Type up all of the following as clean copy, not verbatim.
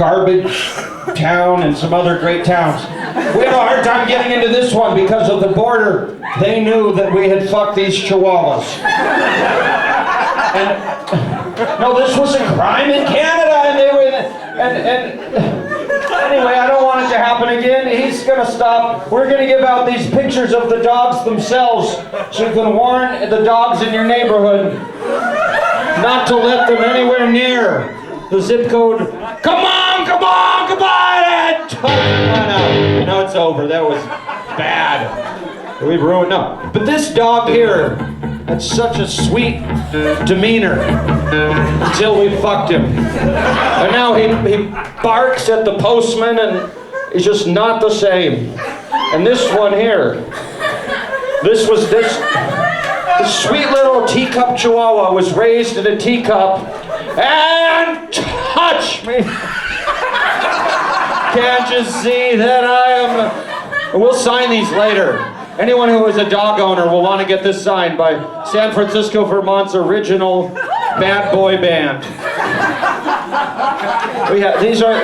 garbage town and some other great towns. We had a hard time getting into this one because of the border. They knew that we had fucked these chihuahuas. And no, this was a crime in Canada, and they were anyway, I don't want it to happen again. He's gonna stop. We're gonna give out these pictures of the dogs themselves, so you can warn the dogs in your neighborhood not to let them anywhere near the zip code. Come on, come on, come on! And no, it's over. That was bad. We ruined. No, but this dog here had such a sweet demeanor until we fucked him. And now he barks at the postman, and he's just not the same. And this one here, this sweet little teacup chihuahua was raised in a teacup and touch me. Can't you see that I am? We'll sign these later. Anyone who is a dog owner will want to get this signed by San Francisco, Vermont's original bad boy band. These are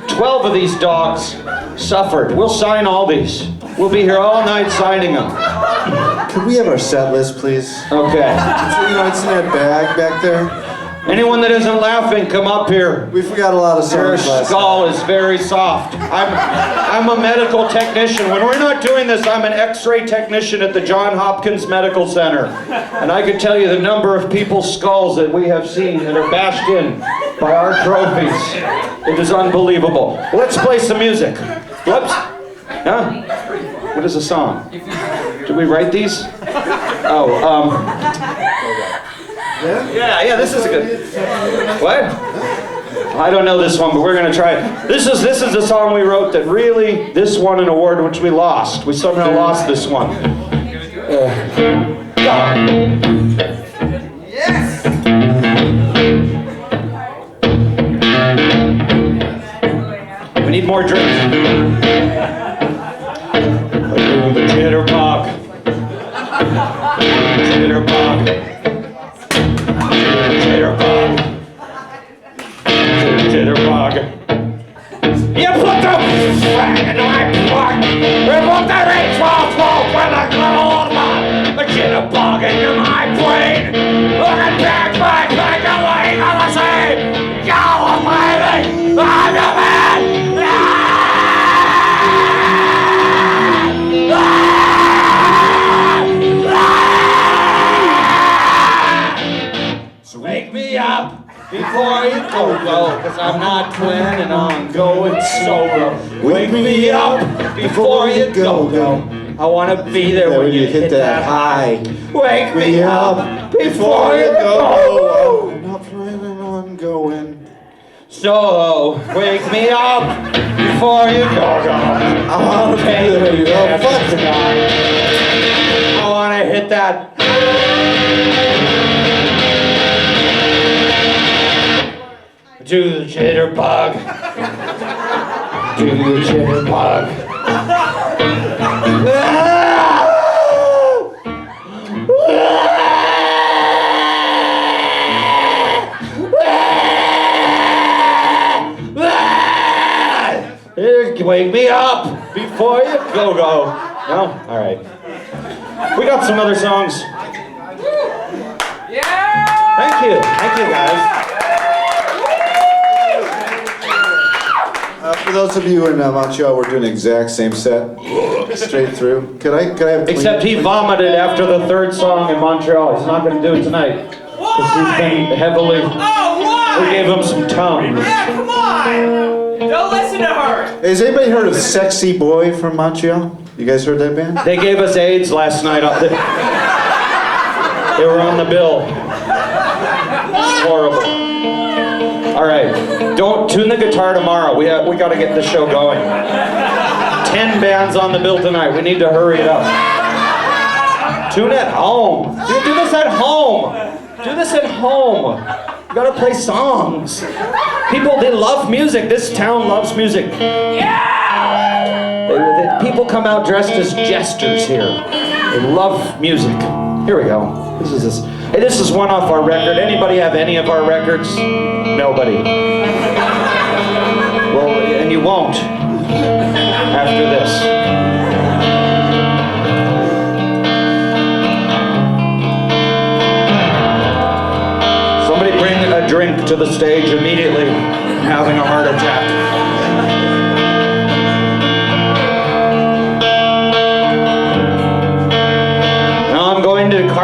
12 of these dogs suffered. We'll sign all these. We'll be here all night signing them. Could we have our set list, please? Okay. So, it's in that bag back there. Anyone that isn't laughing, come up here. We forgot a lot of Your songs last skull is very soft. I'm a medical technician. When we're not doing this, I'm an X-ray technician at the Johns Hopkins Medical Center. And I can tell you the number of people's skulls that we have seen that are bashed in by our trophies. It is unbelievable. Let's play some music. Whoops. Huh? What is a song? Did we write these? Oh, Yeah, this is a good. What? I don't know this one, but we're gonna try it. This is the song we wrote that really this won an award, which we lost. We somehow lost this one. Yes! We need more drinks. The jitterbug. Jitterbug. Jitterbug. Jitterbug. You put the flag in my plug. Remove the reach while smoke when I come along. The jitterbug in my brain. Looking back, like a lane on the sea. Go away, I'm the man. So wake me up before you go, cause I'm not planning on going solo. Wake me up before you go. I wanna be there when you hit that high. Wake me up before you go. I'm not planning on going. So wake me up before you go. I wanna be there when you go. Fuck tonight. I wanna hit that. Do the jitterbug. Do the jitterbug. Wake me up before you go. No? All right. We got some other songs. Yeah! Thank you guys. For those of you in Montreal, we're doing the exact same set, straight through. Could I have clean- Except he vomited after the third song in Montreal. He's not going to do it tonight. Because he's been heavily... Oh, why? We gave him some Tums. Yeah, come on! Don't listen to her! Has anybody heard of Sexy Boy from Montreal? You guys heard that band? They gave us AIDS last night. They were on the bill. It's horrible. All right, don't tune the guitar tomorrow. We got to get the show going. 10 bands on the bill tonight. We need to hurry it up. Tune at home. Do this at home. Do this at home. You gotta play songs. People, they love music. This town loves music. Yeah! People come out dressed as jesters here. They love music. Here we go. Hey, this is one off our record. Anybody have any of our records? Nobody.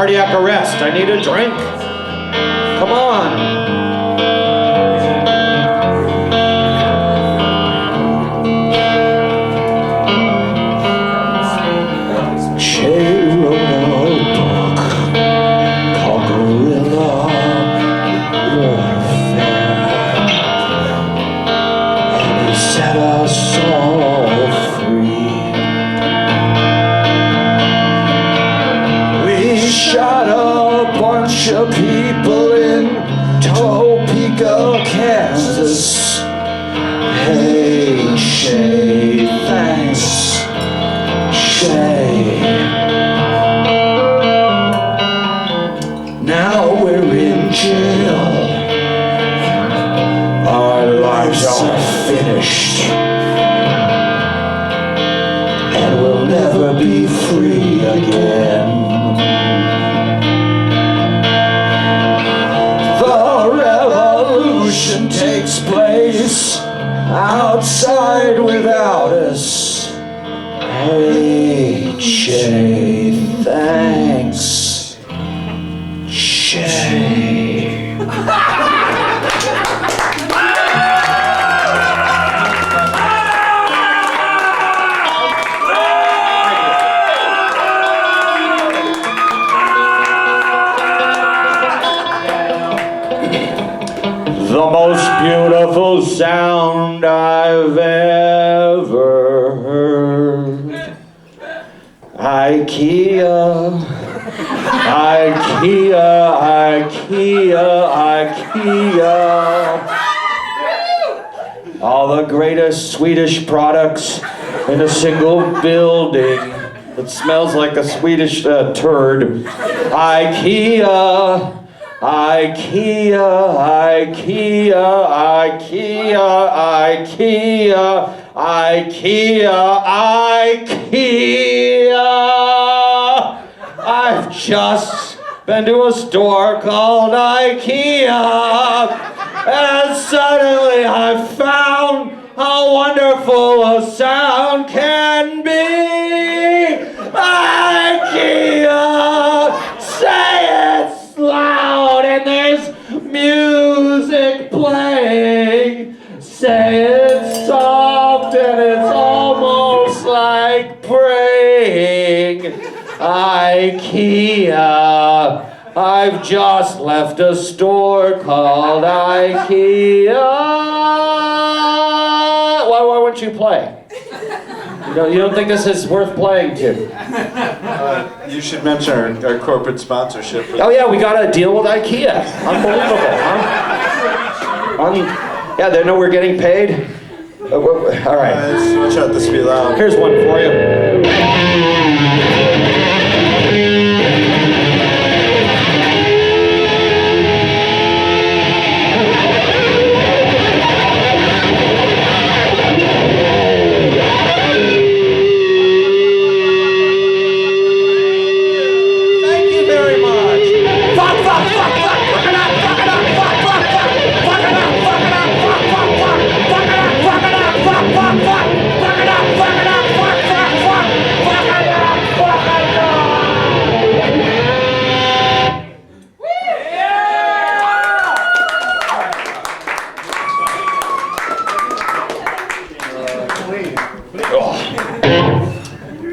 cardiac arrest. I need a drink. Come on. Of people in Topeka, Kansas. Hey, Shay, thanks, Shay. Now we're in jail. Our lives are finished, and we'll never be free again. Takes place outside without us. Hey, Shay, thanks, Shay. The most beautiful sound I've ever heard. Ikea, Ikea, Ikea, Ikea. All the greatest Swedish products in a single building. It smells like a Swedish turd. IKEA. IKEA, IKEA, IKEA, IKEA, IKEA, IKEA. I've just been to a store called IKEA, and suddenly I found how wonderful a sound can be. IKEA, say it loud, and there's music playing. Say it soft, and it's almost like praying. IKEA, I've just left a store called IKEA. Why won't you play? You don't think this is worth playing to? You should mention our corporate sponsorship. Oh yeah, we got a deal with IKEA. Unbelievable, huh? Yeah, they know we're getting paid. All right. Watch out, this will be loud. Here's one for you.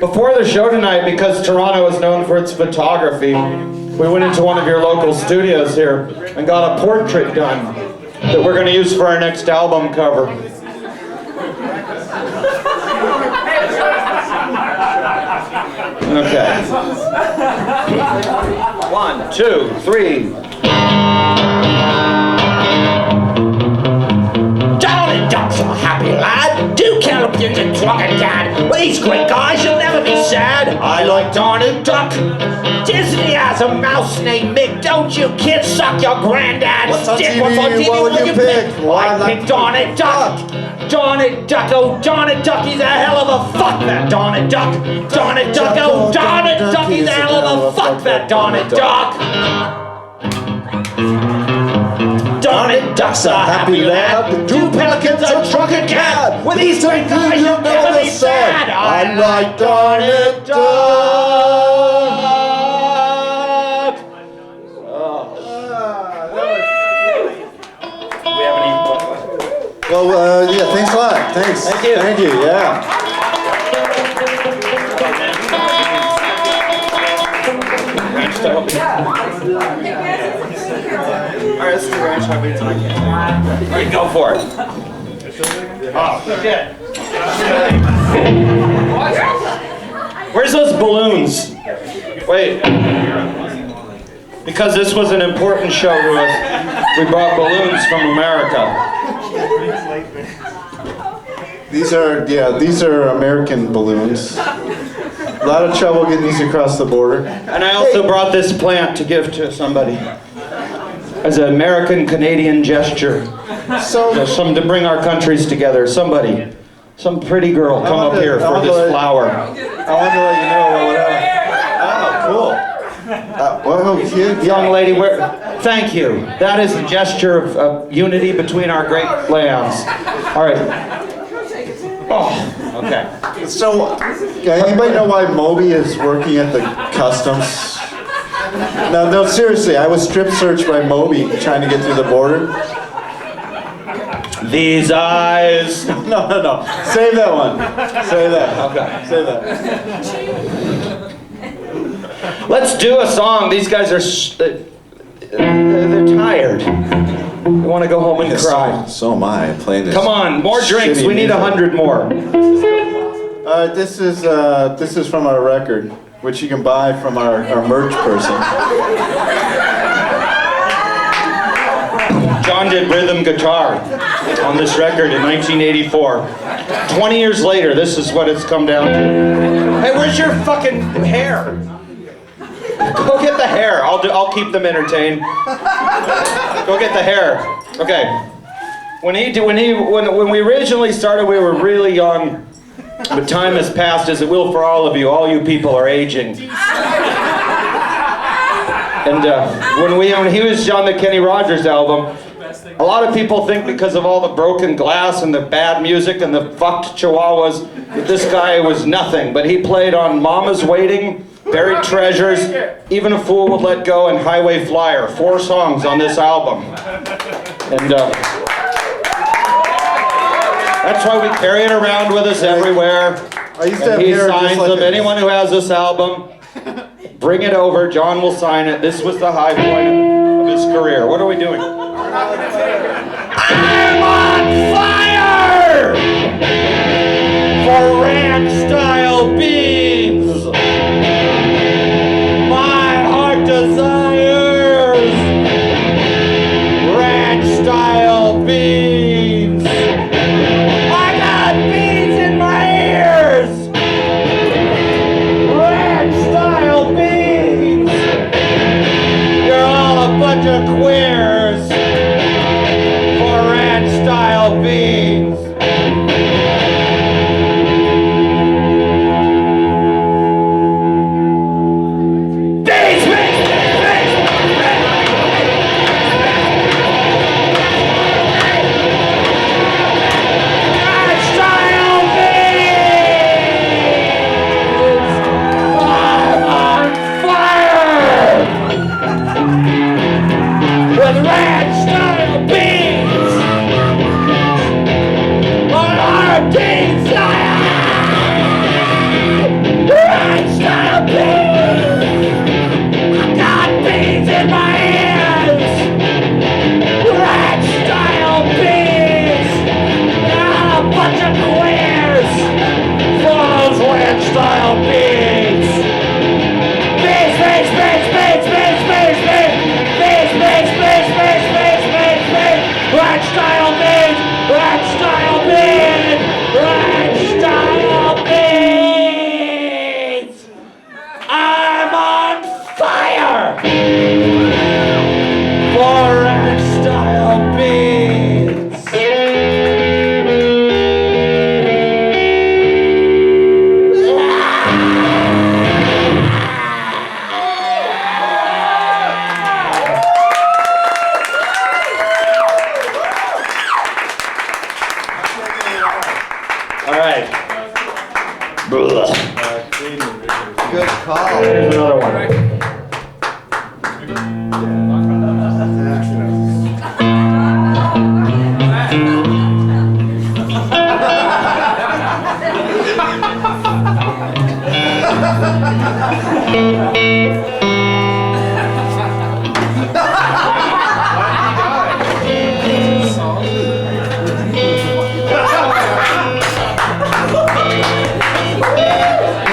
Before the show tonight, because Toronto is known for its photography, we went into one of your local studios here and got a portrait done that we're going to use for our next album cover. Okay. 1, 2, 3. Darling duck's a happy lad. Do Calipians and drunken dad. Well, these great guys, you'll never be sad. I like Darling Duck. Disney has a mouse named Mick. Don't you kids suck your granddad's dick? What's on TV? What would you pick? Well, I pick Darling Duck. Darling Duck, oh Darling Duck, he's a hell of a fuck, that Darling Duck. Darling Duck, oh Darling Duck, he's a hell of a fuck, that Darling Duck. Darling Duck's a happy lad. Two pelicans, a drunken cat. With these three guys, you'll never be sad. I like Darling Duck. Yeah, thanks. Thank you. Thank you, yeah. Alright, this is the ranch hot beans and I can't. Alright, go for it. Oh, shit. Where's those balloons? Wait. Because this was an important show to us, we brought balloons from America. These are American balloons. A lot of trouble getting these across the border. And I also brought this plant to give to somebody as an American-Canadian gesture. So, Some to bring our countries together. Somebody, some pretty girl, come up here for this flower. I wanted to let you know what. Oh, cool. Young lady, thank you. That is a gesture of unity between our great lands. All right. Oh, okay. So, anybody know why Moby is working at the customs? No, seriously, I was strip searched by Moby trying to get through the border. These eyes. No. Save that one. Save that. Okay. Save that. Let's do a song. These guys are they're tired. They want to go home and cry. So am I playing this. Come on, more drinks. shitty We need music. 100 more. This is from our record, which you can buy from our merch person. John did rhythm guitar on this record in 1984. 20 years later, this is what it's come down to. Hey, where's your fucking hair? Go get the hair. I'll keep them entertained. Go get the hair. Okay. When we originally started, we were really young, but time has passed, as it will for all of you. All you people are aging. And when he was on the Kenny Rogers album, a lot of people think because of all the broken glass and the bad music and the fucked chihuahuas that this guy was nothing. But he played on Mama's Waiting, Buried Treasures, Even a Fool Would Let Go, and Highway Flyer. 4 songs on this album. And that's why we carry it around with us everywhere. I used to have And he hair just signs like them. this. Anyone who has this album, bring it over. John will sign it. This was the high point of his career. What are we doing? I'm on fire for ranch-style beans. My heart desires ranch-style beans. I got beans in my ears. Ranch-style beans. You're all a bunch of queers for ranch-style beans. Beans, beans, beans, beans, ranch-style beans. I'm on fire with ranch-style beans. On our beans, ranch-style beans. I got beans in my ears. Ranch-style beans. Not a bunch of queers for those ranch-style beans. Beans, beans, beans, beans, beans, beans, beans. Beans, beans, beans, beans, beans, beans, beans. Ranch-style beans. Ranch-style beans. Ranch-style beans. I'm on fire for ranch-style beans. All right. Good call. Here's another one.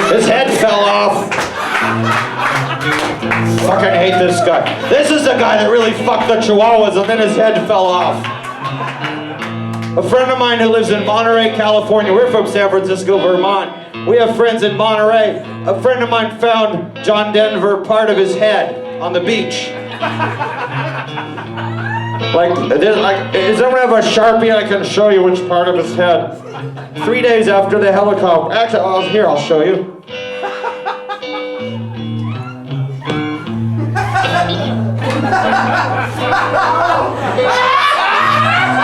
His head fell off. Fucking hate this guy. This is the guy that really fucked the Chihuahuas and then his head fell off. A friend of mine who lives in Monterey, California. We're from San Francisco, Vermont. We have friends in Monterey. A friend of mine found John Denver part of his head on the beach. Does anyone have a Sharpie? I can show you which part of his head. 3 days after the helicopter. Actually, here, I'll show you.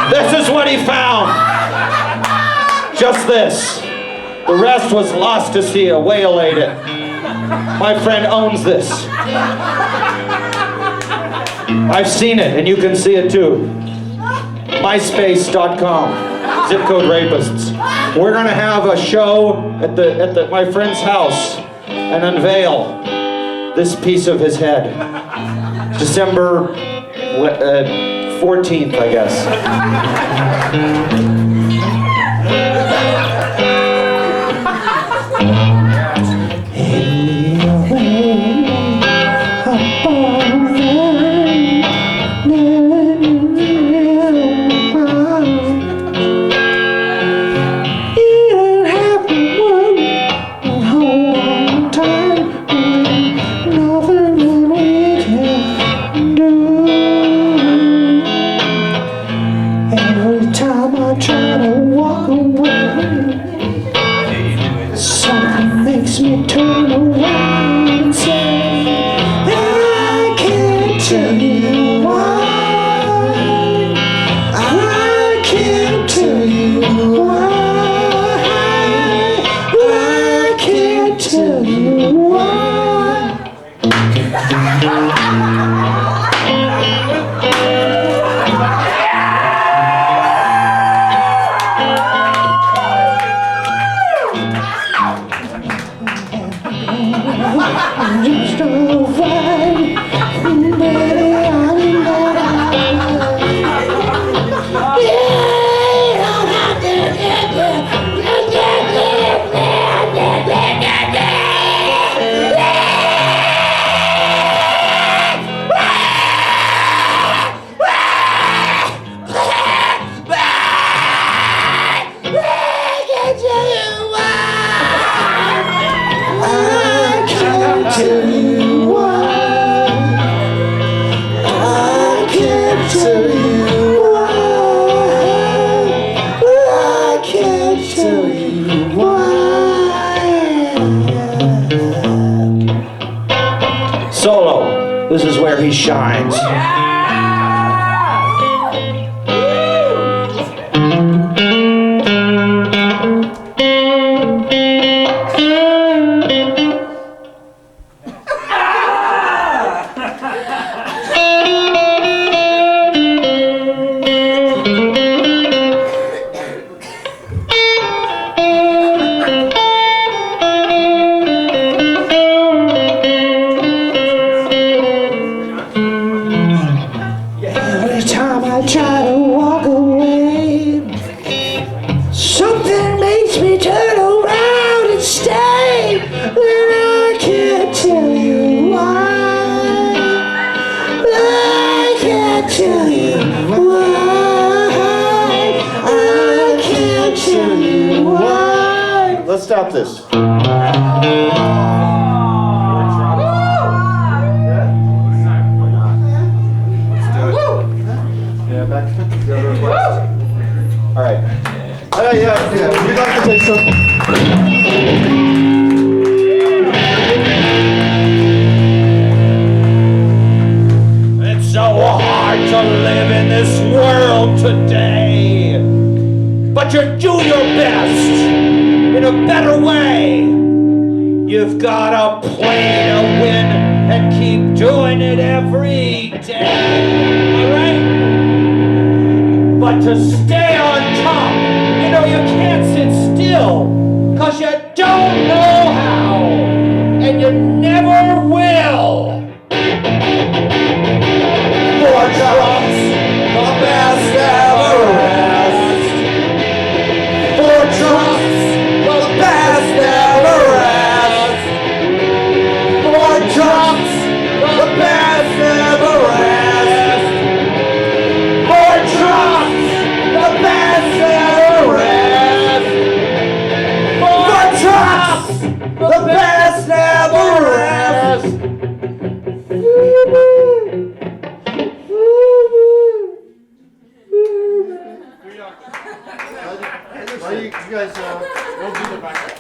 This is what he found. Just this. The rest was lost to sea. A whale ate it. My friend owns this. I've seen it, and you can see it too. MySpace.com. Zip code Rapists. We're gonna have a show at my friend's house and unveil this piece of his head. December 14th, I guess. Solo, this is where he shines. Let's stop this. Yeah, back. All right. Yeah. We'd like to take some. It's so hard to live in this world today, but you do your best in a better way. You've gotta play to win and keep doing it every day, alright? But to stay on top, you know you can't sit still, cause you don't know how. you guys, we'll do the backup.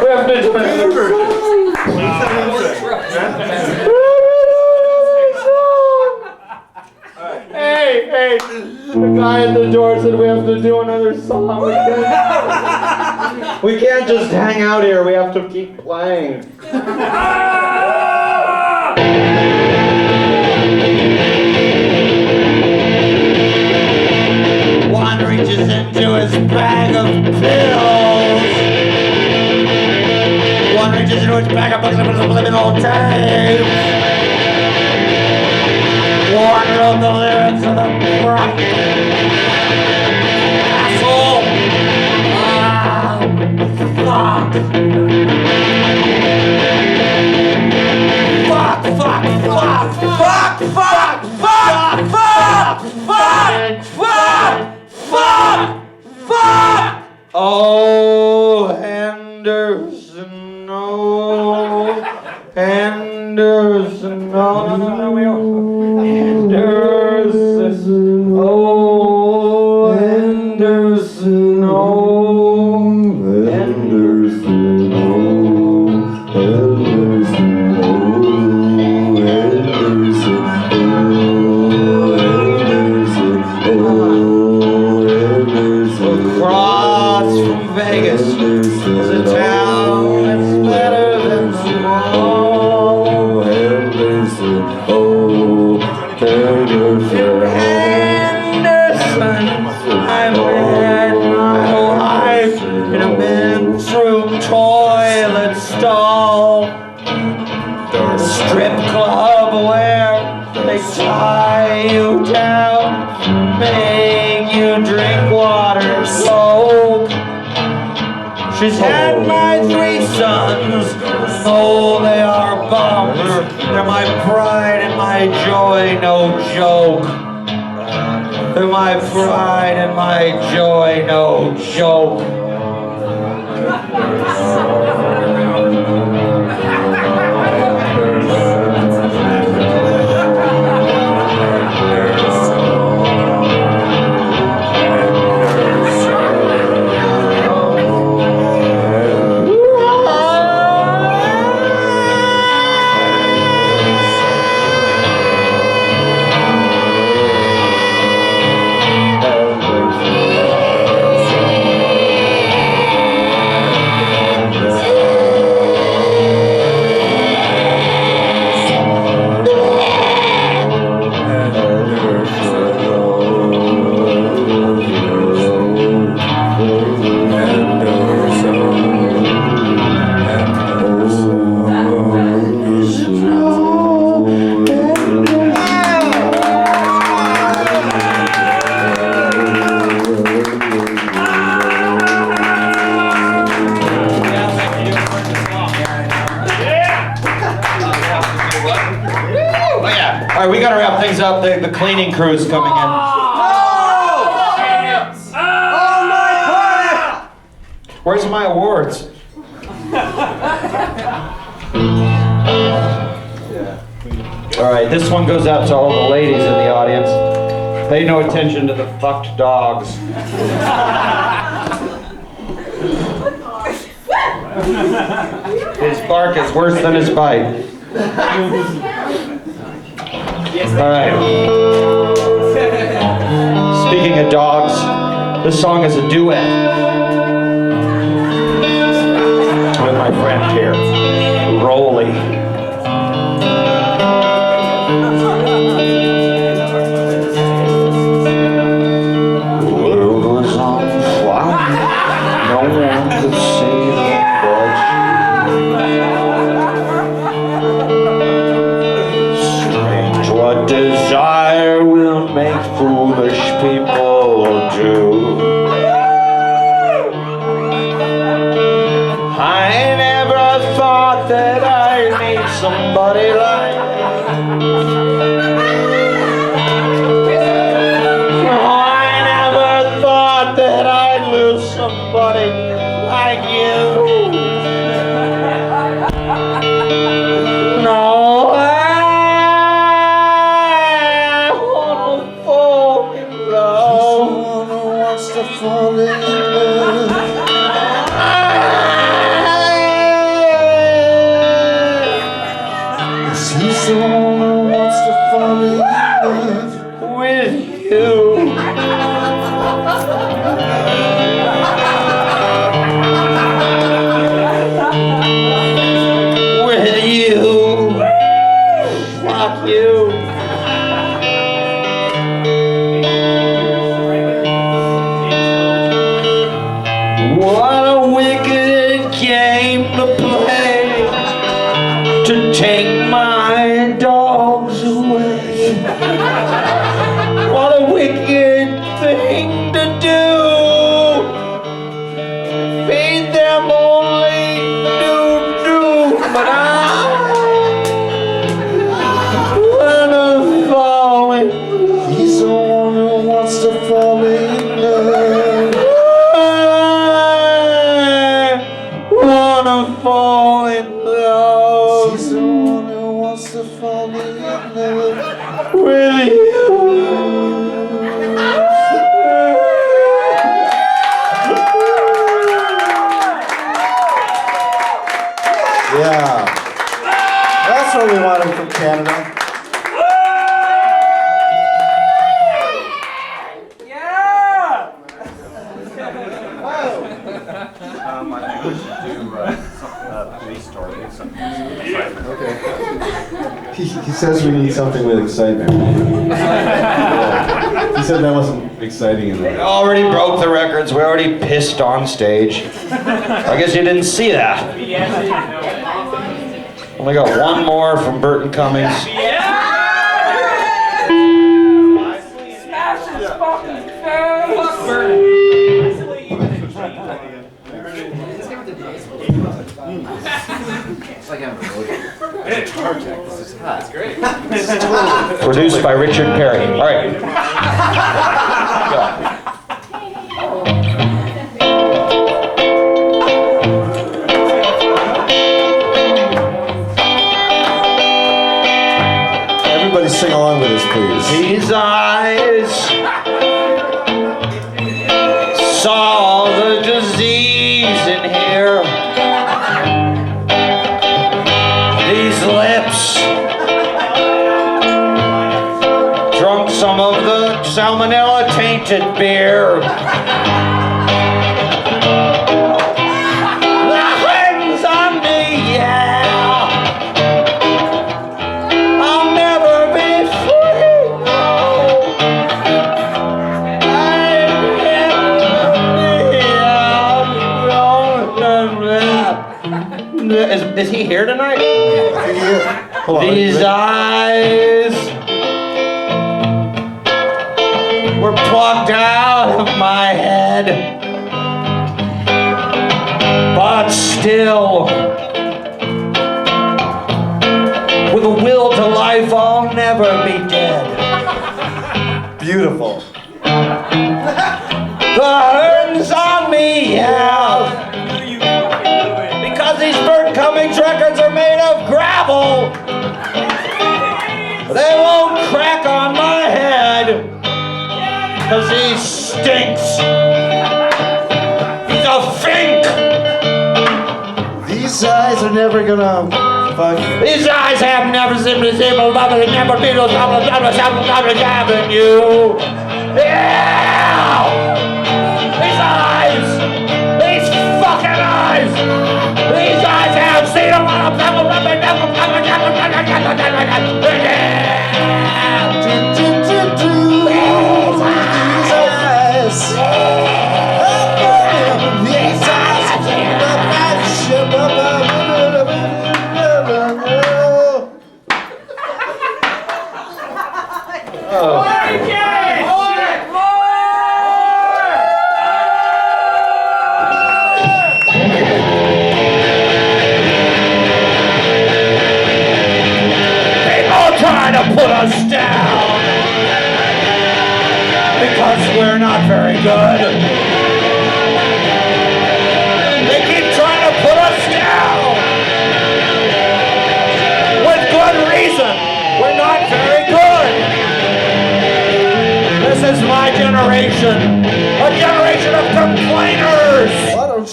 We have to do Hey, the guy at the door said we have to do another song. We can't just hang out here, we have to keep playing. One reaches into his bag of pills. One reaches into his bag of subliminal tapes. One wrote the lyrics of the prophet. Asshole. Fuck. Fuck, fuck, fuck, fuck, fuck, fuck, fuck, fuck, fuck, fuck, fuck. Oh, Henderson, no. Henderson, no, we don't. Henderson, oh, Henderson, oh. Henderson, oh, Henderson, oh, Henderson, oh, Henderson, Across from Vegas is a town that's better than small. Henderson, oh, Henderson, Henderson, I've had my life in a bedroom toilet stall. A strip club where they tie you down, make you drink water soak. She's had my 3 sons, oh they are bums. They're my pride and my joy, no joke. They're my pride and my joy, no joke. All right, we gotta wrap things up. The cleaning crew's coming in. Where's my awards? All right, this one goes out to all the ladies in the audience. Pay no attention to the fucked dogs. His bark is worse than his bite. All right. Speaking of dogs, this song is a duet with my friend here, Rolly. The world was on fire, no one could save it but strange what desire will make foolish people do. I never thought that I'd meet somebody like you. I never thought that I'd lose somebody like you. No, I wanna fall in love. Someone who wants to fall fall in love. Yes, he's the one who wants to fall in love with you. With you. Fuck you. What a wicked game to play, to take my dogs away. What a wicked thing to do. Feed them only do-do, but I wanna fall in love. He's the one who wants to fall in love. Wanna fall in love. He's the one who wants to fall in love with you. Yeah, that's what we wanted from Canada. He says we need something with excitement. He said that wasn't exciting enough. We already broke the records. We already pissed on stage. I guess you didn't see that. Only got one more from Burton Cummings. Smash his fucking face! Fuck Burton. It's like having a road. It's hard tech. This is hot. It's great. Produced by Richard Perry. All right. Go. Everybody sing along with us, please. These eyes saw the disease in here. These lips drunk some of the salmonella tainted beer. The hangs on me, yeah. I'll never be free. Is he here tonight? Hold on, These eyes were plucked out of my head, but still, with a will to life, I'll never be dead. Beautiful. The hurting's on me, yeah. Because these Burton Cummings records are made of gravel. They won't crack on my head. Because he stinks. He's a fink. These eyes are never gonna fuck. These eyes have never seen the same never been you. Yeah! These eyes! These fucking eyes! These eyes have seen them on a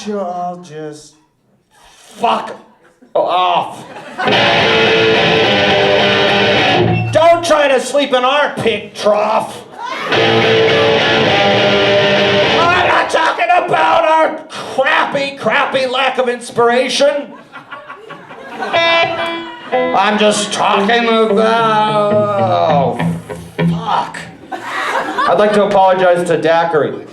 don't you all just fuck off. Don't try to sleep in our pig trough. I'm not talking about our crappy lack of inspiration. I'm just talking about... Oh, fuck. I'd like to apologize to Daiquiri.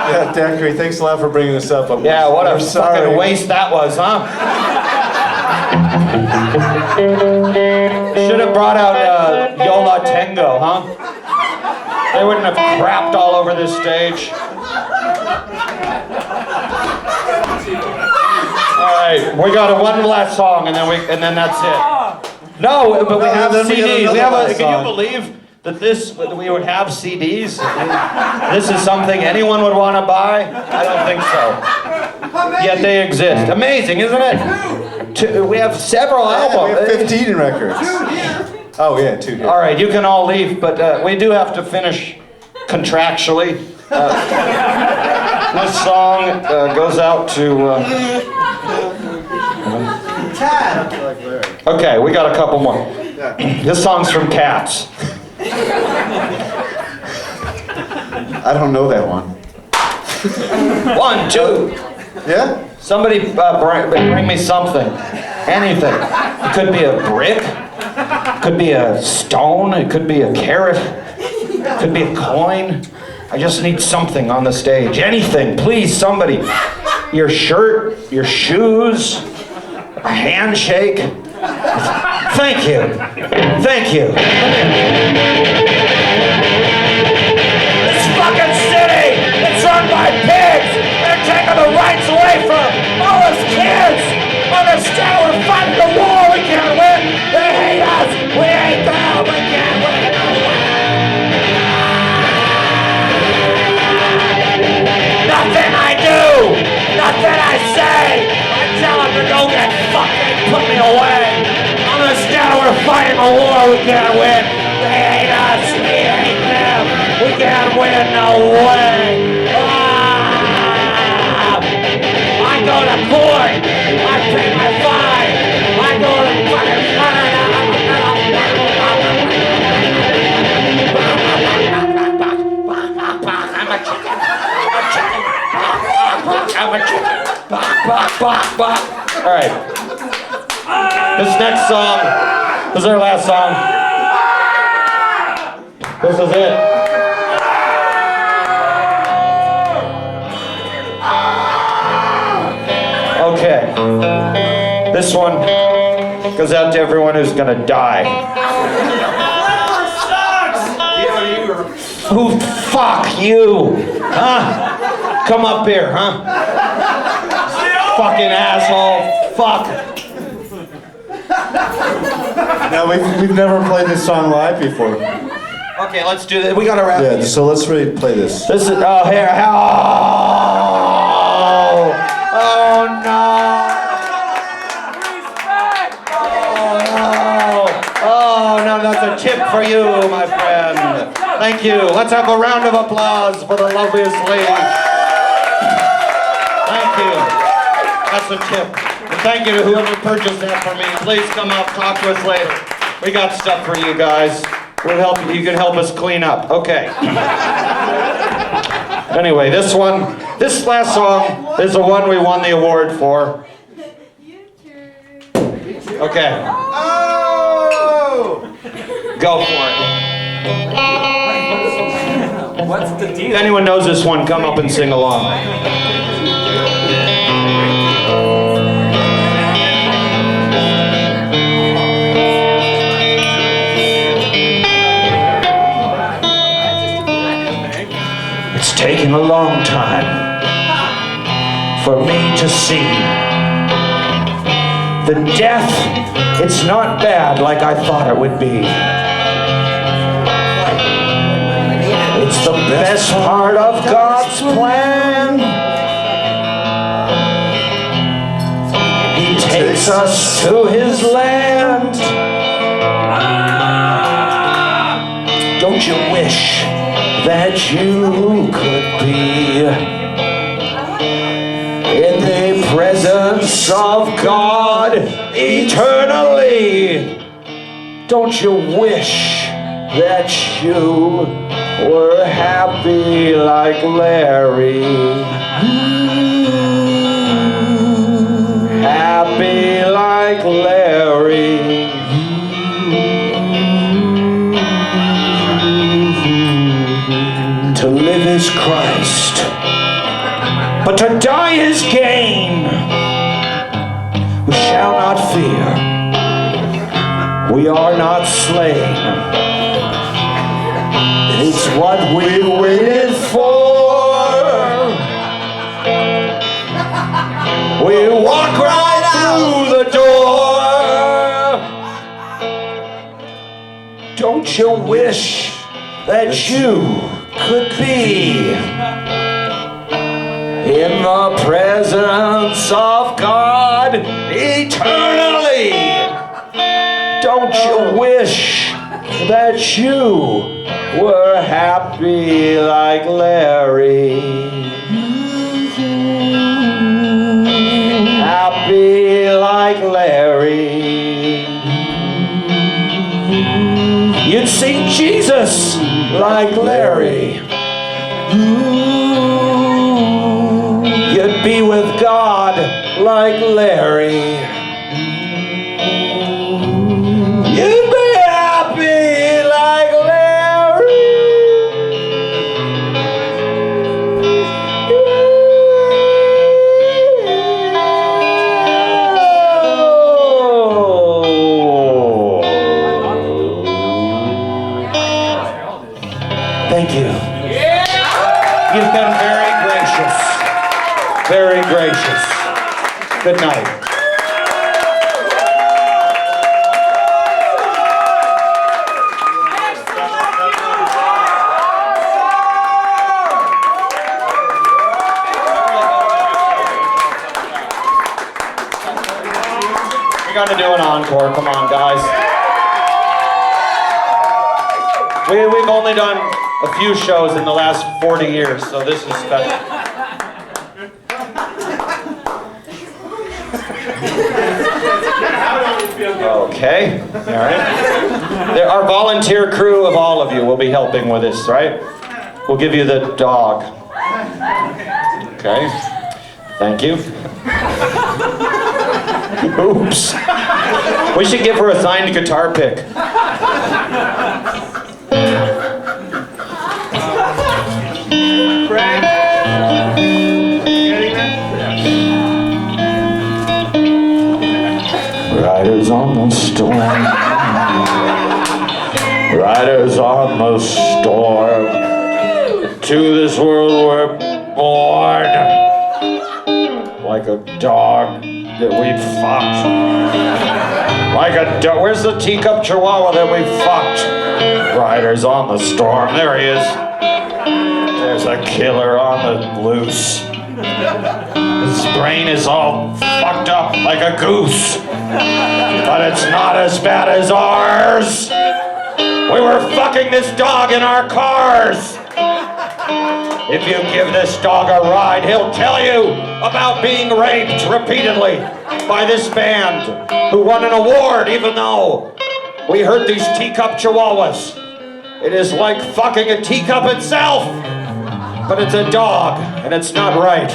Yeah, Daiquiri, thanks a lot for bringing this up. Yeah, what a We're sorry. fucking waste that was, huh? Should have brought out Yola Tengo, huh? They wouldn't have crapped all over this stage. All right, we got one last song, and then that's it. No, but we have then we got CDs. another Can you song. believe that we would have CDs? This is something anyone would want to buy? I don't think so. Yet they exist. Amazing, isn't it? We have several Yeah, we albums. have 15 records. Oh yeah, 2 here. All right, you can all leave, but we do have to finish contractually. This song goes out to... Okay, we got a couple more. This song's from Cats. I don't know that one. 1, 2. Yeah? Somebody bring me something. Anything. It could be a brick. It could be a stone. It could be a carrot. It could be a coin. I just need something on the stage. Anything, please, somebody. Your shirt, your shoes, a handshake. Thank you. Thank you. This fucking city, it's run by pigs. They're taking the rights away from all us kids. Understand we're fighting the war, we can't win. They hate us, we hate them, we can't win. Nothing I do, nothing I say. I tell them to go get fucking put me away. Understand we're fighting a war we can't win. They hate us, we hate them. We can't win, no way. I go to court. I pay my fine. I go to fucking I'm a chicken. I'm a chicken. All right. This next song, this is our last song. This is it. Okay. This one goes out to everyone who's gonna die. Who fuck you? Huh? Come up here, huh? Fucking asshole. Fuck. Now we've never played this song live before. Okay, let's do this. We gotta wrap. Yeah, so let's really play this. This is, oh, here, oh no. Oh no, that's a tip for you, my friend. Thank you. Let's have a round of applause for the loveliest lady. Thank you. That's a tip. And thank you to whoever purchased that for me. Please come up, talk to us later. We got stuff for you guys. We'll help you. You can help us clean up. Okay. Anyway, this last song is the one we won the award for. Okay. Oh! Go for it. What's the deal? If anyone knows this one, come up and sing along. It's taken a long time for me to see the death. It's not bad like I thought it would be. It's the best part of God's plan. He takes us to his land. Don't you wish that you could be eternally. Don't you wish that you were happy like Larry? Happy like Larry. To live is Christ, but to die is gain. We shall not fear. We are not slain. It's what we waited for. We walk right through the door. Don't you wish that you could be in the presence of God eternally? Don't you wish that you were happy like Larry? Happy like Larry. You'd see Jesus like Larry. You'd be with God like Larry. You'd be happy like Larry. Thank you. You've been very gracious. Very gracious. Good night. We got to do an encore. Come on, guys. We've only done a few shows in the last 40 years, so this is special. Okay, all right. Our volunteer crew of all of you will be helping with this, right? We'll give you the dog. Okay, thank you. Oops. We should give her a signed guitar pick. Riders on the storm. Riders on the storm. To this world we're born. Like a dog that we fucked. Like a dog. Where's the teacup chihuahua that we fucked? Riders on the storm. There he is. There's a killer on the loose. His brain is all fucked up like a goose. But it's not as bad as ours. We were fucking this dog in our cars. If you give this dog a ride, he'll tell you about being raped repeatedly by this band who won an award even though we heard these teacup chihuahuas. It is like fucking a teacup itself, but it's a dog and it's not right.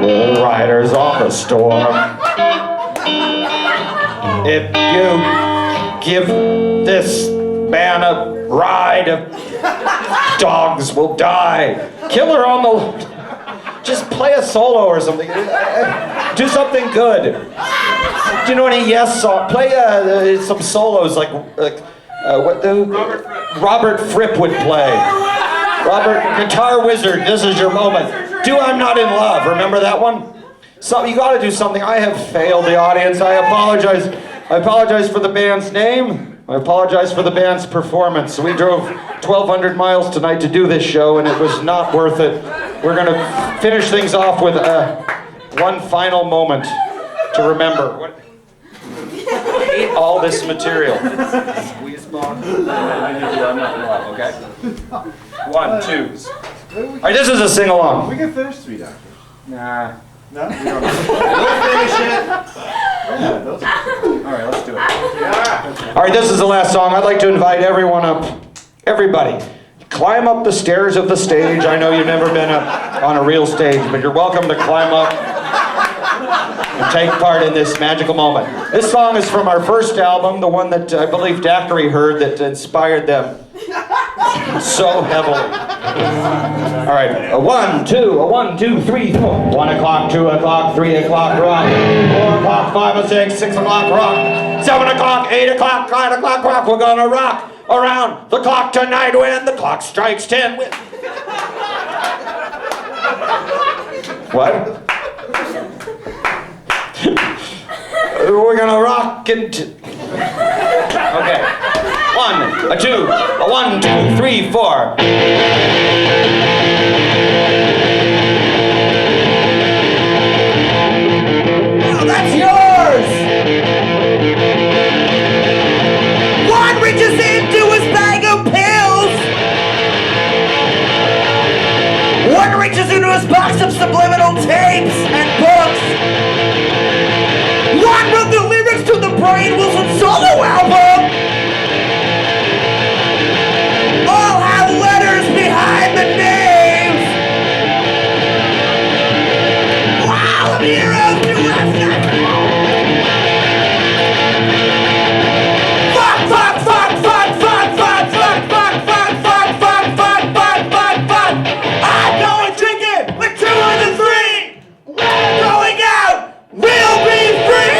We're riders on the storm. If you give this man a ride, dogs will die. Killer on the... Just play a solo or something. Do something good. Do you know any Yes song? Play some solos like what the Robert Fripp would play. Robert, Guitar Wizard, this is your moment. Do I'm Not in Love, remember that one? So you gotta do something. I have failed the audience. I apologize. I apologize for the band's name. I apologize for the band's performance. We drove 1,200 miles tonight to do this show and it was not worth it. We're gonna finish things off with one final moment to remember. What? Eat all this material. Squeeze box. Okay? 1, 2. All right, this is a sing-along. We can finish 3 after. Nah. No, you don't. We'll finish it. Yeah, those all right, let's do it. Yeah. All right, this is the last song. I'd like to invite everyone up. Everybody, climb up the stairs of the stage. I know you've never been up on a real stage, but you're welcome to climb up and take part in this magical moment. This song is from our first album, the one that I believe Daiquiri heard that inspired them so heavily. All right, a 1, 2, a 1, 2, 3, 4. 1 o'clock, 2 o'clock, 3 o'clock, rock. 4 o'clock, 5 or 6, 6 o'clock, rock. 7 o'clock, 8 o'clock, 9 o'clock, rock. We're gonna rock around the clock tonight when the clock strikes 10. What? We're gonna rock into. Okay. 1, a 2, a 1, 2, 3, 4. Oh, that's yours! One reaches into his bag of pills. One reaches into his box of subliminal tapes and books. One wrote the lyrics to the Brian Wilson solo album. All have letters behind the names. Wow, I'm heroes to us. Fuck, fuck, fuck, fuck, fuck, fuck, fuck, fuck, fuck, fuck, fuck, fuck, fuck, fuck, fuck. I'm going drinking with 2 of the 3. We're going out. We'll be free.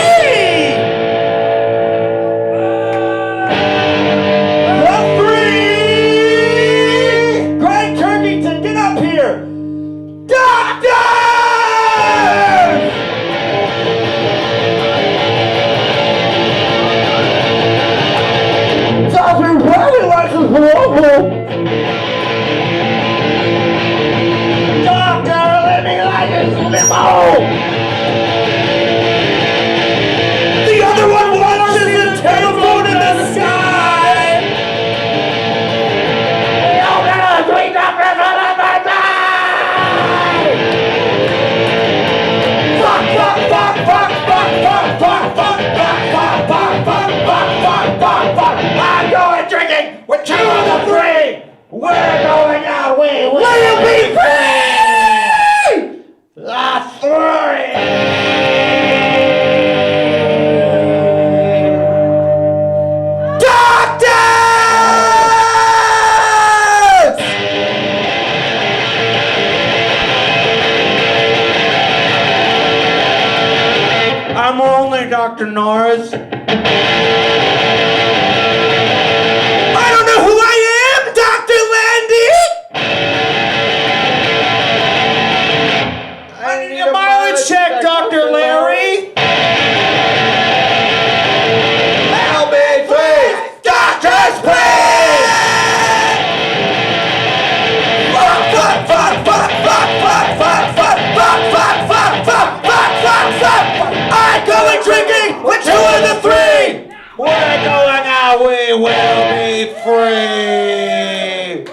The 3. Greg Turkington, get up here. Doctors! Dr. Bradley likes his global. Doctor, let me like his limo. The other one watches the telephone in the sky. We all gotta drink up the fuck, fuck, fuck, fuck, fuck, fuck, fuck, fuck, fuck, fuck, fuck, fuck, fuck, fuck, fuck, fuck. I'm going drinking with 2 of the 3. We're going out. We will be free. The 3. Doctors! I'm only Dr. Norris. I don't know who I am, Dr. Landy! I need a mileage check, Dr. Larry! Help me, please! Doctors, please! Fuck, fuck, fuck, fuck, fuck, fuck, fuck, fuck, fuck, fuck, fuck, fuck, fuck, fuck, fuck! I'm going drinking with 2 of the 3! We're going out, we will be free!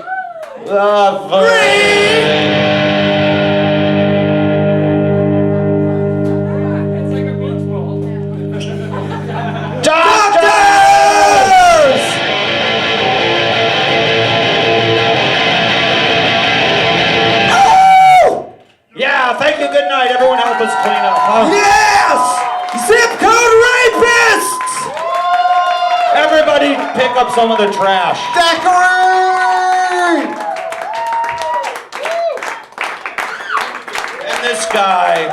The 3! Doctors! Oh! Yeah, thank you, good night. Everyone help us clean up, huh? Yes! Zip code rapists! Everybody pick up some of the trash. Daiquiri! And this guy